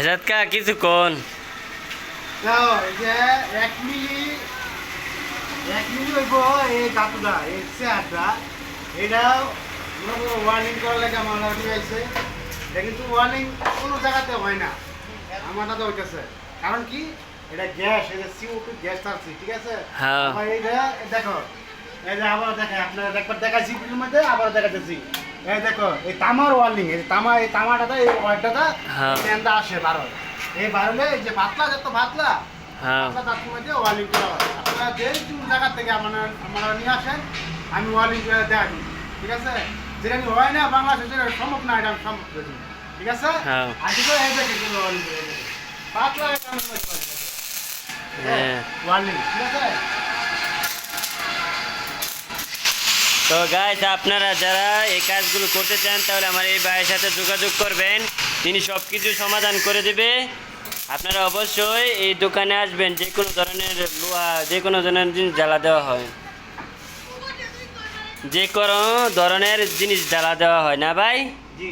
আজাদ কা কিছুক্ষণ দাও এই যে 1 মিলি হইব এই ধাতুটা এই চেয়ারটা এটা ওয়ার্নিং করার লাগে আমার ঠিক আছে। এটা কিন্তু ওয়ার্নিং কোনো জায়গাতে হয় না, আমারটা তো হইতেছে। কারণ কি এটা গ্যাস, এটা CO2 গ্যাস আছে, ঠিক আছে। হ্যাঁ। আবার এইটা দেখো, এই যে আবার দেখে আপনারা একবার দেখাচ্ছি ভিডিওর মধ্যে, আবার দেখাচ্ছি। এই দেখো এই তামার ওয়ার্নিং, এই তামাটা এই ওয়ার্ডটা হ্যাঁ। এখানটা আসে বারো, এই বারলে এই যে পাতলা যত পাতলা হ্যাঁ পাতলা তার মধ্যে ওয়ার্নিং করা হয়। আপনারা যে কোন জায়গা থেকে আপনারা নিয়ে আসেন, আমি ওয়ার্নিং করে দেওয়া দিই, ঠিক আছে। যেটা হয় না বাংলাদেশে সেটা সম্ভব না, এটা আমি সম্ভব করে দিই, ঠিক আছে। হ্যাঁ। আজকে তো এই দেখে কিন্তু ওয়ার্নিং করে দেবে পাতলা একটা হ্যাঁ। ওয়ার্নিং, ঠিক আছে। তো গাইস, আপনারা যারা এই কাজগুলো করতে চান তাহলে আমার এই ভাইয়ের সাথে যোগাযোগ করবেন, তিনি সব কিছু সমাধান করে দেবে। আপনারা অবশ্যই এই দোকানে আসবেন, যে কোনো ধরনের লোহা, যে কোনো ধরনের জিনিস জ্বালা দেওয়া হয়, যে কোনো ধরনের জিনিস জ্বালা দেওয়া হয় না ভাই। জি।